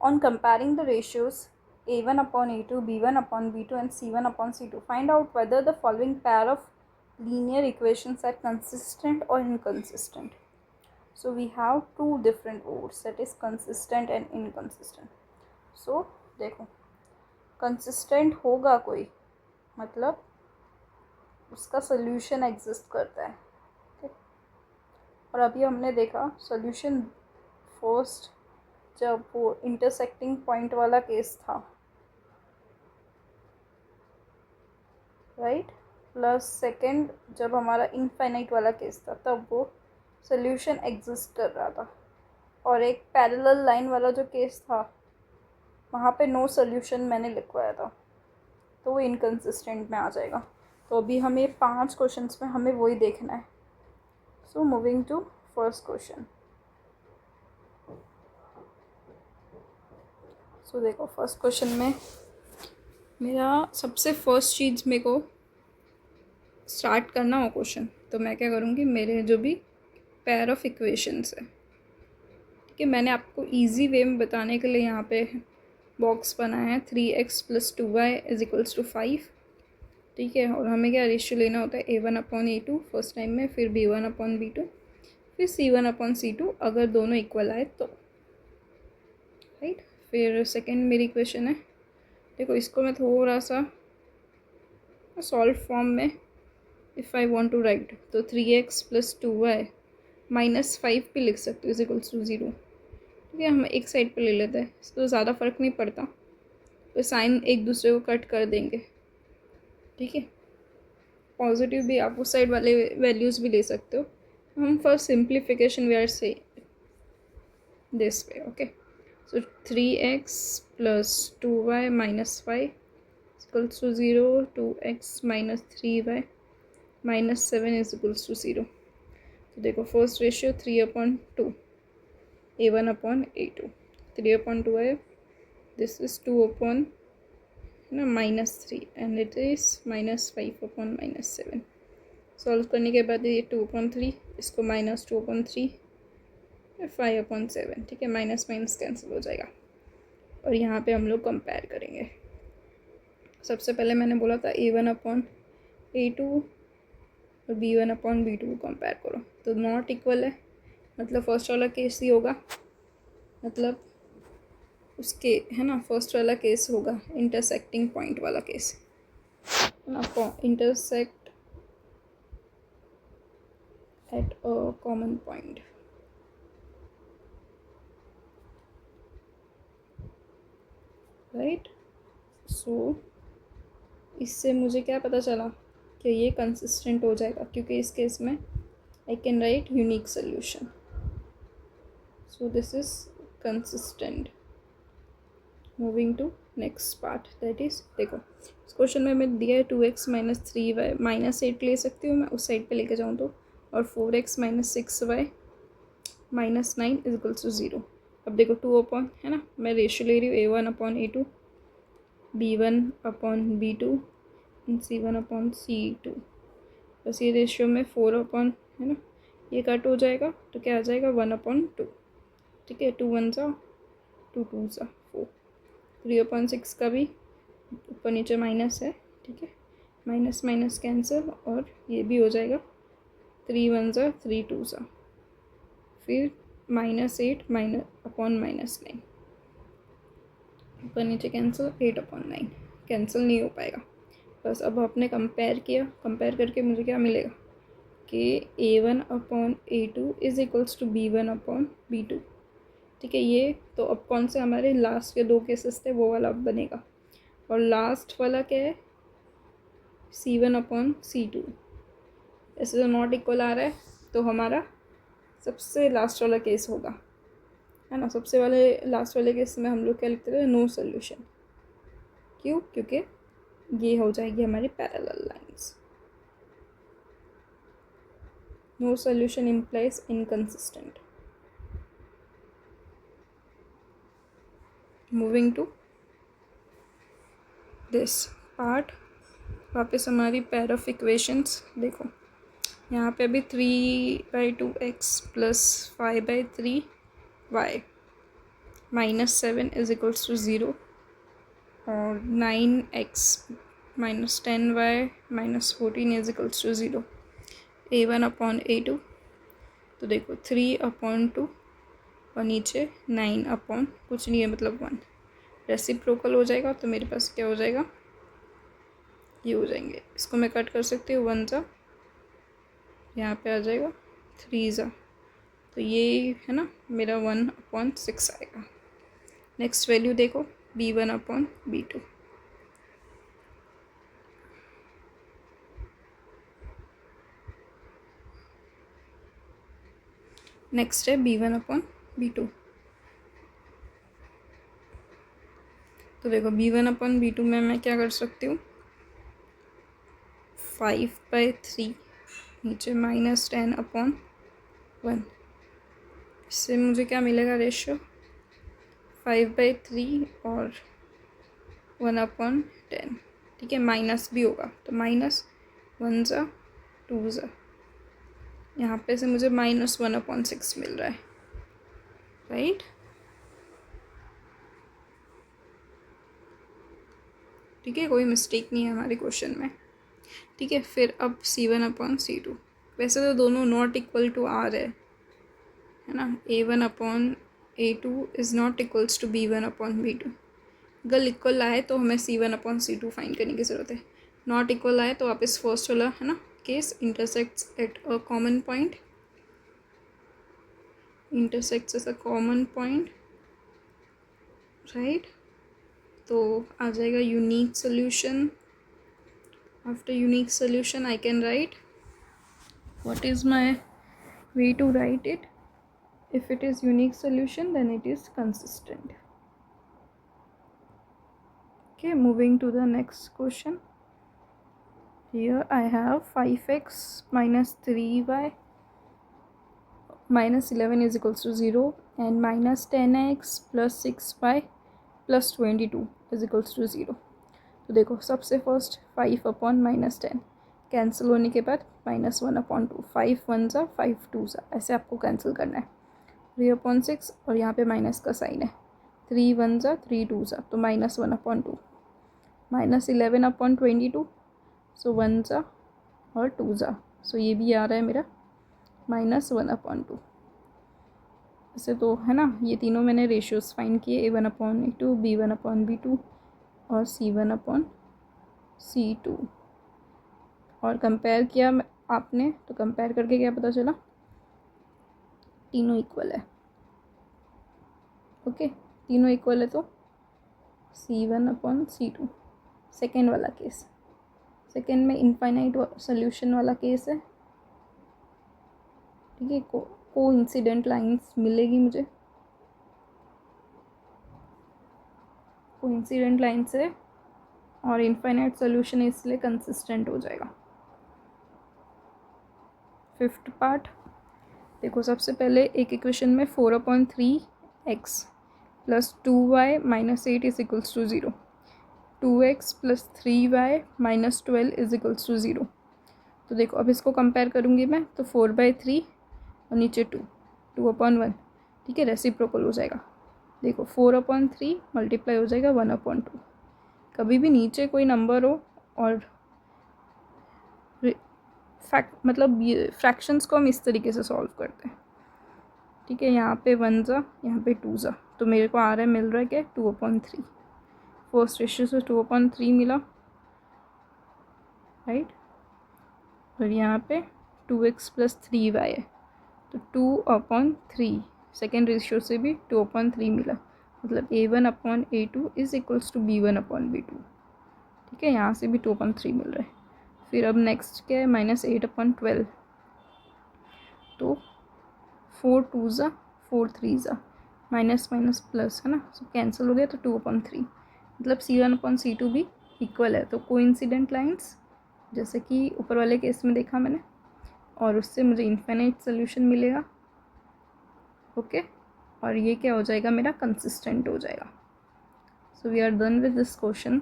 On comparing the ratios a1 upon a2, b1 upon b2 and c1 upon c2, find out whether the following pair of linear equations are consistent or inconsistent. So we have two different words, that is consistent and inconsistent. So देखो, consistent होगा कोई मतलब उसका solution exist करता है, ठीक। और अभी हमने देखा सोल्यूशन फर्स्ट जब वो इंटरसेक्टिंग पॉइंट वाला केस था, राइट, प्लस सेकंड जब हमारा इनफाइनाइट वाला केस था तब वो सोल्यूशन एग्जिस्ट कर रहा था, और एक पैरेलल लाइन वाला जो केस था वहाँ पे नो सोल्यूशन मैंने लिखवाया था, तो वो इनकन्सिस्टेंट में आ जाएगा। तो अभी हमें 5 क्वेश्चंस में हमें वही देखना है। So moving to first question. So देखो फर्स्ट क्वेश्चन में मेरा सबसे फर्स्ट चीज़ मेरे को स्टार्ट करना हो क्वेश्चन, तो मैं क्या करूँगी, मेरे जो भी पेयर ऑफ इक्वेशंस है, ठीक है, मैंने आपको इजी वे में बताने के लिए यहाँ पे बॉक्स बनाया है 3x + 2y = 5, ठीक है। और हमें क्या रेशियो लेना होता है a1 upon a2 first time में, फिर b1 upon b2, फिर c1 upon c2 अगर दोनों इक्वल आए तो, राइट। फिर सेकंड मेरी इक्वेशन है, देखो इसको मैं थोड़ा सा सॉल्व फॉर्म में if I want to write तो 3x + 2y -5 भी लिख सकते हो = 0, ठीक है। हम एक साइड पे ले लेते हैं, तो ज़्यादा फ़र्क नहीं पड़ता, तो साइन एक दूसरे को कट कर देंगे, ठीक है। पॉजिटिव भी आप उस साइड वाले वैल्यूज़ भी ले सकते हो। हम फॉर सिंप्लीफिकेशन वी आर से this way, okay. So 3x + 2y - 5 = 0, 2x - 3y - 7 = 0। तो देखो first ratio 3/2, a1 upon a2, 3/2 है, this is 2 upon -3 and it is -5 upon -7। Solve करने के बाद ये 2/3, इसको -2/3, 5/7, ठीक है, माइनस माइनस कैंसिल हो जाएगा। और यहाँ पे हम लोग कंपेयर करेंगे। सबसे पहले मैंने बोला था a1 upon a2 और b1 upon b2 को कंपेयर करो, तो नॉट इक्वल है, मतलब फर्स्ट वाला केस ही होगा, मतलब उसके है ना, फर्स्ट वाला केस होगा इंटरसेक्टिंग पॉइंट वाला case, intersect at a common point, right. So इससे मुझे क्या पता चला कि ये कंसिस्टेंट हो जाएगा, क्योंकि इस केस में I can write unique solution, so this is consistent. Moving to next part, that is, देखो इस क्वेश्चन में मैं दिया है 2x - 3y -8 ले सकती हूँ मैं उस साइड पे लेके जाऊँ तो, और 4x - 6y - 9 = 0। अब देखो 2 अपॉन है ना, मैं रेशियो ले रही हूँ a1 upon a2, b1 upon b2 and c1 upon c2। बस ये रेशियो में 4 अपॉन है ना, ये कट हो जाएगा तो क्या आ जाएगा 1/2, ठीक है। 2 1 सा 2 2 सा 4, 3/6 का भी ऊपर नीचे माइनस है, ठीक है, माइनस माइनस कैंसिल, और ये भी हो जाएगा 3 1 सा 3 2 सा, फिर -8 -9, ऊपर नीचे कैंसिल, 8/9 कैंसिल नहीं हो पाएगा। बस अब आपने कंपेयर किया, कंपेयर करके मुझे क्या मिलेगा कि a1 upon a2 = b1 upon b2, ठीक है। ये तो अब कौन से हमारे लास्ट के 2 केसेस थे वो वाला अब बनेगा, और लास्ट वाला क्या है c1 upon c2, ऐसे तो नॉट इक्वल आ रहा है, तो हमारा सबसे लास्ट वाला केस होगा, है ना। सबसे वाले लास्ट वाले केस में हम लोग क्या लिखते थे, नो सोल्यूशन, क्यों, क्योंकि ये हो जाएगी हमारी parallel lines. No solution implies inconsistent. Moving to this part, वापस हमारी पेयर ऑफ इक्वेशंस, देखो यहाँ पे अभी 3/2x + 5/3y -7 is equals to 0 और 9x minus 10y minus 14 is equals to 0, a1 upon a2, तो देखो 3/2 और नीचे 9 अपॉन कुछ नहीं है मतलब 1, रेसिप्रोकल हो जाएगा तो मेरे पास क्या हो जाएगा, ये हो जाएंगे, इसको मैं कट कर सकती हूँ, 1 ज़ा यहाँ पे आ जाएगा, 3 ज़ा, तो ये है ना मेरा 1/6 आएगा। नेक्स्ट वैल्यू देखो b1/b2, नेक्स्ट है b1/b2, तो देखो b1/b2 में मैं क्या कर सकती हूँ, 5/3 नीचे -10/1, इससे मुझे क्या मिलेगा रेशियो, 5/3 और 1/10, ठीक है, माइनस भी होगा तो -1 ज़ा 2 ज़ा, यहाँ पे से मुझे -1/6 मिल रहा है, राइट। ठीक है, कोई मिस्टेक नहीं है हमारे क्वेश्चन में। ठीक है, फिर अब C1/C2, वैसे तो दोनों नॉट इक्वल टू आर है ना, A1/A2 is not equals to B1/B2। अगर इक्वल आए तो हमें C1/C2 फाइंड करने की ज़रूरत है, नॉट इक्वल आए तो आप इस फर्स्ट वाला है ना case, intersects eight a common point, intersects eight a common point, right, तो आ जाएगा unique solution. After unique solution I can right what is my way to write it. If it is unique solution then it is consistent. Okay, moving to the next question. Here I have 5x minus 3y minus 11 is equals to 0 and minus 10x plus 6y plus 22 is equals to 0. तो देखो सबसे first 5/-10 cancel होने के बाद -1/2, 5 1 ज़ा 5 2 ज़ा, ऐसे आपको कैंसिल करना है, 3/6 और यहाँ पे माइनस का साइन है, 3 1 ज़ा 3 2 ज़ा, तो -1/2, -11/22, सो 1 ज़ा और 2 ज़ा, सो ये भी आ रहा है मेरा -1/2। ऐसे तो है ना, ये तीनों मैंने रेशियोज फाइंड किए, A1/A2, B1/B2 और C1/C2, और कंपेयर किया आपने, तो कंपेयर करके क्या पता चला, तीनों इक्वल है। ओके, तीनों इक्वल है तो C1/C2, सेकेंड वाला केस, सेकेंड में इनफाइनाइट सोल्यूशन वाला केस है। ठीक है, को इंसिडेंट लाइन्स मिलेगी मुझे, को इंसिडेंट लाइन से, और इनफाइनाइट सोल्यूशन इसलिए कंसिस्टेंट हो जाएगा। फिफ्थ पार्ट देखो, सबसे पहले एक इक्वेशन में 4/3x plus 2y minus 8 is equals to 0, 2x plus 3y minus 12 is equals to 0। तो देखो अब इसको कंपेयर करूँगी मैं, तो 4/3 और नीचे 2/1, ठीक है, रेसिप्रोकल हो जाएगा। देखो 4/3 मल्टीप्लाई हो जाएगा 1/2। कभी भी नीचे कोई नंबर हो और मतलब ये फ्रैक्शंस को हम इस तरीके से सॉल्व करते हैं। ठीक है, यहाँ पे 1 ज़ा, यहाँ पे 2 ज़ा, तो मेरे को आ रहा है, मिल रहा है क्या, 2/3, फर्स्ट रेशियो से 2/3 मिला, राइट, और यहाँ पे 2x प्लस 3y है, तो 2/3, सेकेंड रेशियो से भी 2/3 मिला, मतलब A1/A2 is equals to B1/B2। ठीक है, यहाँ से भी 2/3 मिल रहा है। फिर अब नेक्स्ट क्या है, -8/12, तो 4 2 ज़ा 4 3 ज़ा, माइनस माइनस प्लस है ना, सब कैंसिल हो गया, तो 2/3, मतलब C1/C2 भी इक्वल है। तो कोइंसिडेंट लाइंस, जैसे कि ऊपर वाले केस में देखा मैंने, और उससे मुझे इनफाइनाइट सोल्यूशन मिलेगा। ओके, और ये क्या हो जाएगा, मेरा कंसिस्टेंट हो जाएगा। So we are done with this question.